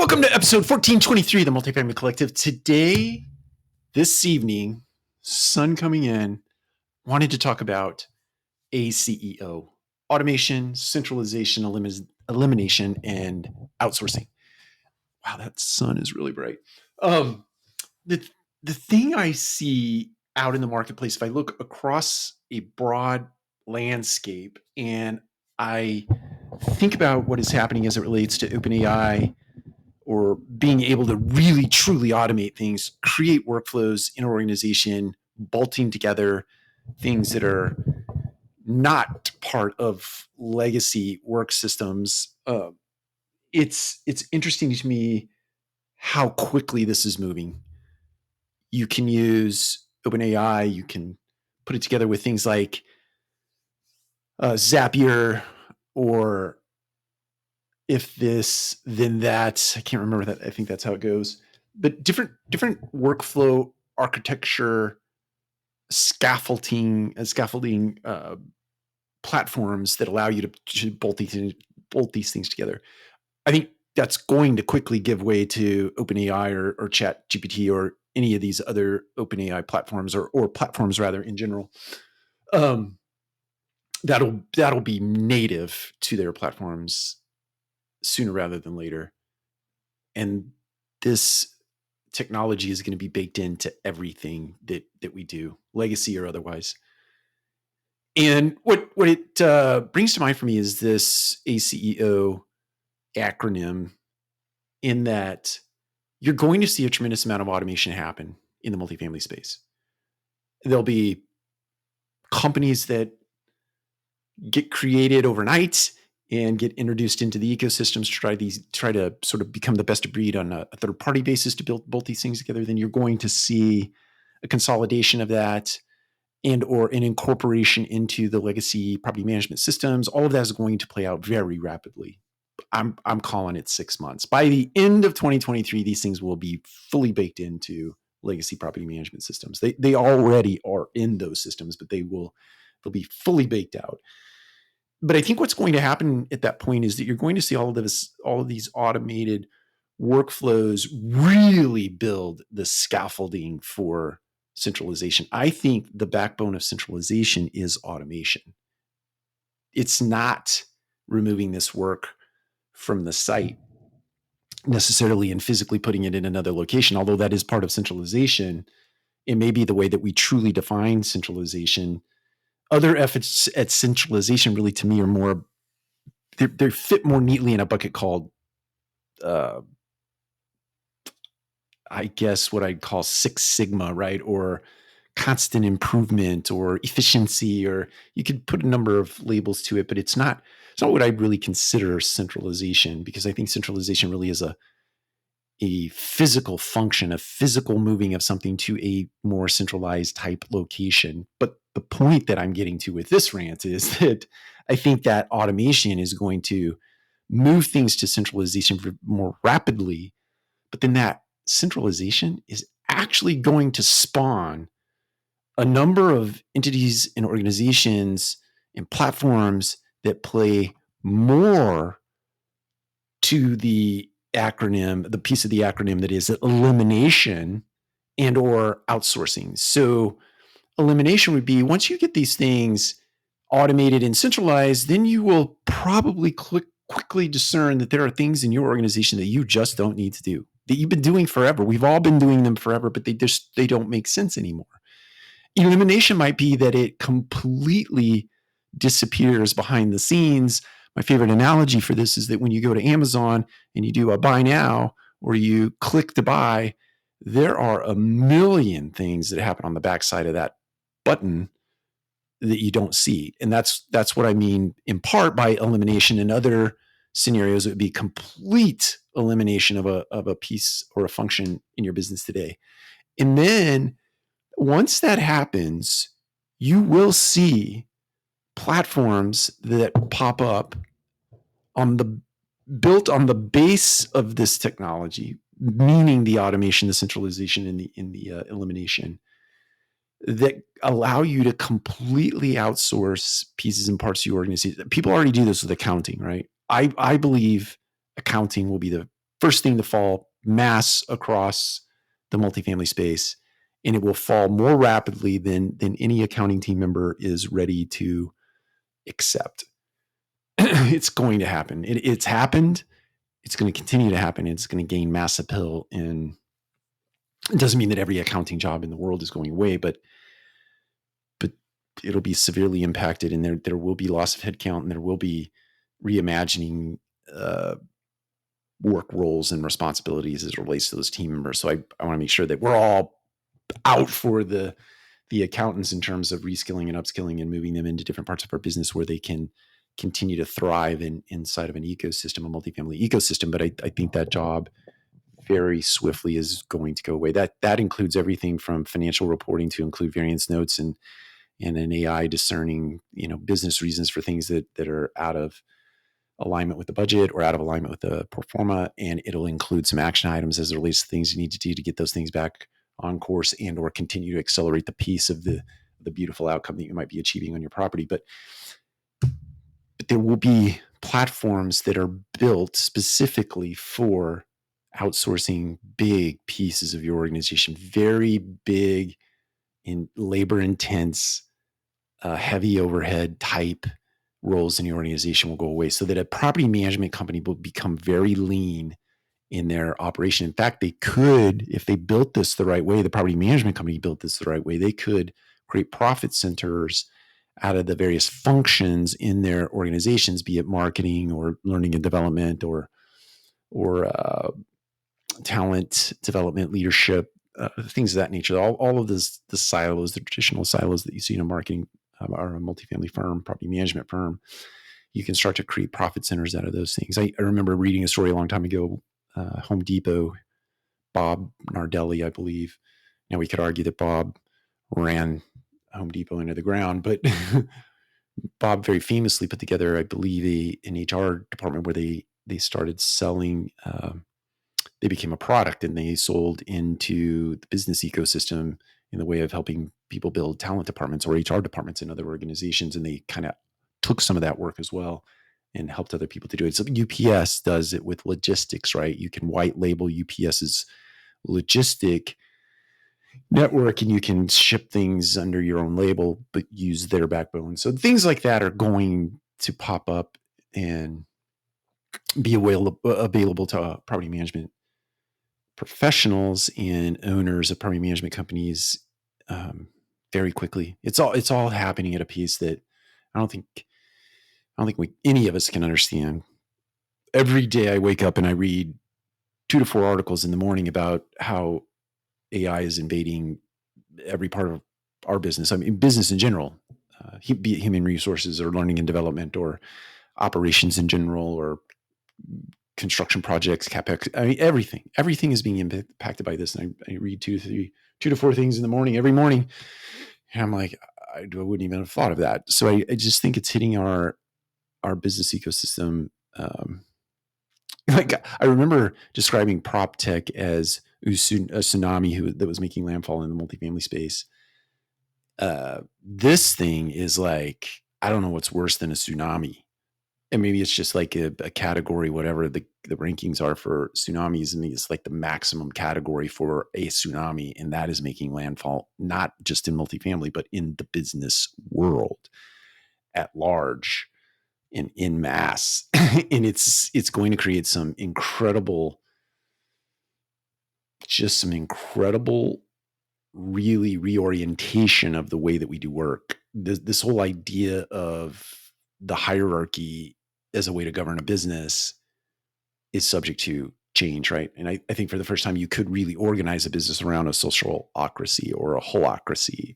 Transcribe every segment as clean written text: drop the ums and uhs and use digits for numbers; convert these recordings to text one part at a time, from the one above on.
Welcome to episode 1423 of the Multifamily Collective. Today, this evening, sun coming in, wanted to talk about Aceo, automation, centralization, elimination, and outsourcing. Wow, that sun is really bright. The, the thing I see out in the marketplace, if I look across a broad landscape and I think about what is happening as it relates to OpenAI, or being able to really truly automate things, create workflows in an organization, bolting together things that are not part of legacy work systems. It's interesting to me how quickly this is moving. You can use OpenAI, you can put it together with things like Zapier, or if this, then that. I can't remember that. I think that's how it goes. But different workflow architecture, scaffolding platforms that allow you to bolt these things together. I think that's going to quickly give way to OpenAI or Chat GPT or any of these other OpenAI platforms or platforms rather in general. That'll be native to their platforms sooner rather than later. And this technology is going to be baked into everything that we do, legacy or otherwise. And what it brings to mind for me is this Aceo acronym, in that you're going to see a tremendous amount of automation happen in the multifamily space. There'll be companies that get created overnight and get introduced into the ecosystems to try to sort of become the best of breed on a third-party basis to build both these things together. Then you're going to see a consolidation of that and or an incorporation into the legacy property management systems. All of that is going to play out very rapidly. I'm calling it 6 months. By the end of 2023, these things will be fully baked into legacy property management systems. They already are in those systems, but they'll be fully baked out. But I think what's going to happen at that point is that you're going to see all of these automated workflows really build the scaffolding for centralization. I think the backbone of centralization is automation. It's not removing this work from the site necessarily and physically putting it in another location, although that is part of centralization. It may be the way that we truly define centralization. Other efforts at centralization really, to me, are more, they fit more neatly in a bucket called, I guess what I'd call Six Sigma, right? Or constant improvement or efficiency, or you could put a number of labels to it, but it's not what I'd really consider centralization, because I think centralization really is a physical function, a physical moving of something to a more centralized type location. But the point that I'm getting to with this rant is that I think that automation is going to move things to centralization more rapidly, but then that centralization is actually going to spawn a number of entities and organizations and platforms that play more to the acronym, the piece of the acronym that is elimination and or outsourcing. So elimination would be, once you get these things automated and centralized, then you will probably quickly discern that there are things in your organization that you just don't need to do, that you've been doing forever. We've all been doing them forever, but they don't make sense anymore. Elimination might be that it completely disappears behind the scenes. My favorite analogy for this is that when you go to Amazon and you do a buy now, or you click to buy, there are a million things that happen on the backside of that button that you don't see. And that's what I mean in part by elimination. In other scenarios, it would be complete elimination of a piece or a function in your business today. And then once that happens, you will see platforms that pop up built on the base of this technology, meaning the automation, the centralization, and the elimination, that allow you to completely outsource pieces and parts of your organization. People already do this with accounting, right? I believe accounting will be the first thing to fall mass across the multifamily space, and it will fall more rapidly than any accounting team member is ready to accept. It's going to happen. It's happened. It's going to continue to happen. It's going to gain mass appeal. And it doesn't mean that every accounting job in the world is going away, but it'll be severely impacted, and there will be loss of headcount, and there will be reimagining work roles and responsibilities as it relates to those team members. So I want to make sure that we're all out for the accountants in terms of reskilling and upskilling and moving them into different parts of our business where they can continue to thrive inside of an ecosystem, a multifamily ecosystem. But I think that job very swiftly is going to go away. That includes everything from financial reporting to include variance notes and an AI discerning, business reasons for things that are out of alignment with the budget or out of alignment with the pro forma. And it'll include some action items as it relates to things you need to do to get those things back on course and or continue to accelerate the piece of the beautiful outcome that you might be achieving on your property. But there will be platforms that are built specifically for outsourcing big pieces of your organization, very big in labor intense, heavy overhead type roles in your organization will go away, so that a property management company will become very lean in their operation. In fact, they could, if they built this the right way, the property management company built this the right way, they could create profit centers out of the various functions in their organizations, be it marketing or learning and development or talent development, leadership, things of that nature. All of the silos, the traditional silos that you see in a marketing or a multifamily firm, property management firm, you can start to create profit centers out of those things. I remember reading a story a long time ago, Home Depot, Bob Nardelli, I believe. Now we could argue that Bob ran Home Depot into the ground, but Bob very famously put together, I believe, an HR department where they started selling. They became a product, and they sold into the business ecosystem in the way of helping people build talent departments or HR departments in other organizations. And they kind of took some of that work as well and helped other people to do it. So UPS does it with logistics, right? You can white label UPS's logistic network, and you can ship things under your own label, but use their backbone. So things like that are going to pop up and be available to property management professionals and owners of property management companies very quickly. It's all happening at a pace that I don't think any of us can understand. Every day I wake up and I read 2 to 4 articles in the morning about how AI is invading every part of our business. I mean, business in general, be it human resources or learning and development or operations in general or construction projects, CapEx. I mean, everything is being impacted by this. And I read 2 to 4 things in the morning, every morning. And I'm like, I wouldn't even have thought of that. So I just think it's hitting our business ecosystem. Like I remember describing prop tech as a tsunami that was making landfall in the multifamily space. This thing is like, I don't know what's worse than a tsunami. And maybe it's just like a category, whatever the rankings are for tsunamis. And it's like the maximum category for a tsunami. And that is making landfall, not just in multifamily, but in the business world at large and in mass. And it's going to create some incredible really reorientation of the way that we do work. This whole idea of the hierarchy as a way to govern a business is subject to change, right? And I think for the first time, you could really organize a business around a socialocracy or a holacracy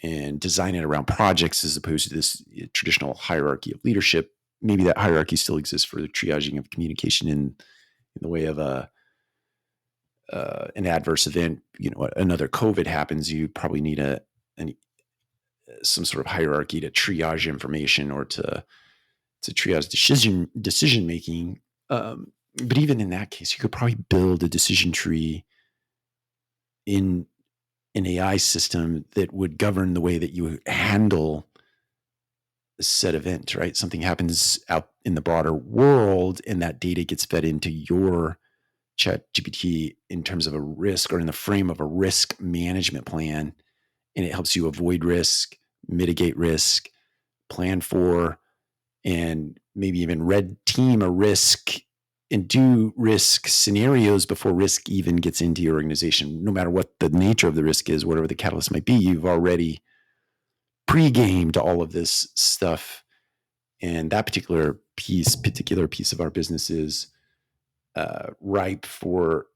and design it around projects as opposed to this traditional hierarchy of leadership. Maybe that hierarchy still exists for the triaging of communication in the way of an adverse event. Another COVID happens, you probably need some sort of hierarchy to triage information or to triage decision making. But even in that case, you could probably build a decision tree in an AI system that would govern the way that you handle set event, right? Something happens out in the broader world, and that data gets fed into your chat GPT in terms of a risk or in the frame of a risk management plan. And it helps you avoid risk, mitigate risk, plan for, and maybe even red team a risk and do risk scenarios before risk even gets into your organization. No matter what the nature of the risk is, whatever the catalyst might be, you've already pre-gamed all of this stuff. And that particular piece of our business is ripe for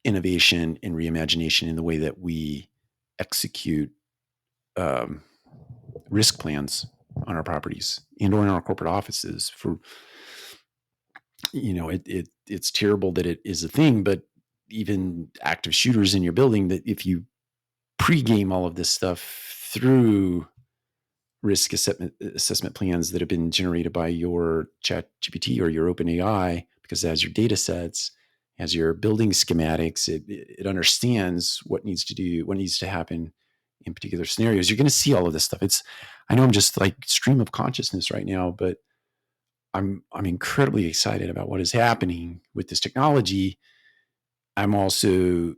innovation and reimagination in the way that we execute um, risk plans on our properties and or in our corporate offices. For it's terrible that it is a thing, but even active shooters in your building, that if you pregame all of this stuff through risk assessment plans that have been generated by your chat GPT or your OpenAI, because it has your data sets, has your building schematics, it understands what needs to happen in particular scenarios. You're going to see all of this stuff. I know I'm just like stream of consciousness right now, but I'm incredibly excited about what is happening with this technology. I'm also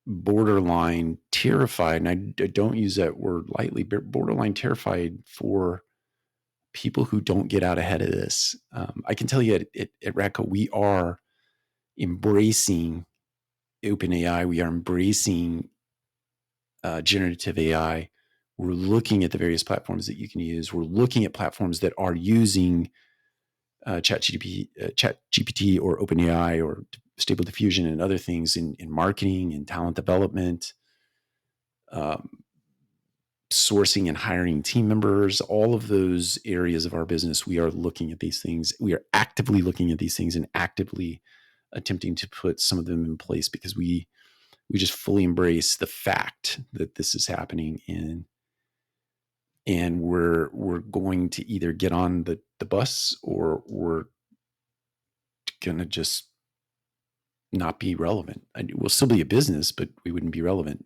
borderline terrified, and I don't use that word lightly, but borderline terrified for people who don't get out ahead of this. I can tell you at Radco, we are embracing OpenAI. We are embracing generative AI. We're looking at the various platforms that you can use. We're looking at platforms that are using ChatGPT or OpenAI or Stable Diffusion and other things in marketing and talent development, um, sourcing and hiring team members, all of those areas of our business. We are looking at these things. We are actively looking at these things and actively attempting to put some of them in place, because we just fully embrace the fact that this is happening, and we're going to either get on the bus, or we're going to just not be relevant. We'll still be a business, but we wouldn't be relevant,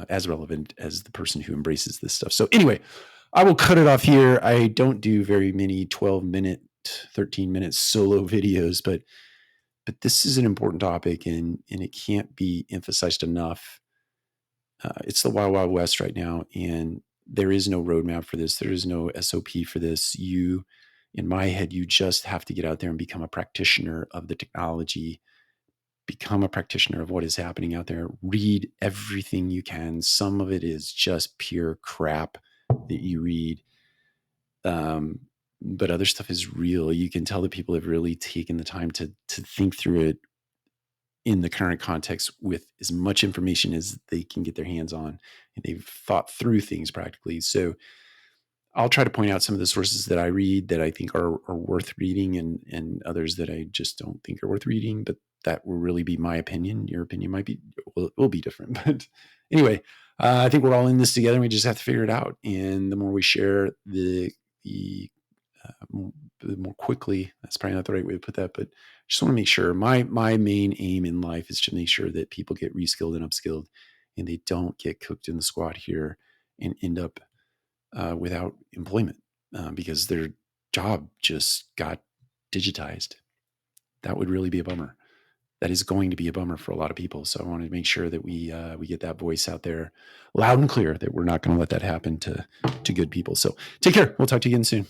as relevant as the person who embraces this stuff. So anyway, I will cut it off here. I don't do very many 12-minute, 13-minute solo videos, but this is an important topic, and it can't be emphasized enough. It's the wild, wild west right now, and there is no roadmap for this. There is no SOP for this. In my head, you just have to get out there and become a practitioner of the technology, become a practitioner of what is happening out there. Read everything you can. Some of it is just pure crap that you read. But other stuff is real. You can tell that people have really taken the time to think through it in the current context with as much information as they can get their hands on, and they've thought through things practically. So I'll try to point out some of the sources that I read that I think are worth reading, and others that I just don't think are worth reading, but that will really be my opinion. Your opinion will be different. But anyway, I think we're all in this together, and we just have to figure it out. And the more we share, the more quickly, that's probably not the right way to put that, but just want to make sure my main aim in life is to make sure that people get reskilled and upskilled, and they don't get cooked in the squat here and end up without employment because their job just got digitized. That would really be a bummer. That is going to be a bummer for a lot of people. So I want to make sure that we get that voice out there loud and clear, that we're not going to let that happen to good people. So take care. We'll talk to you again soon.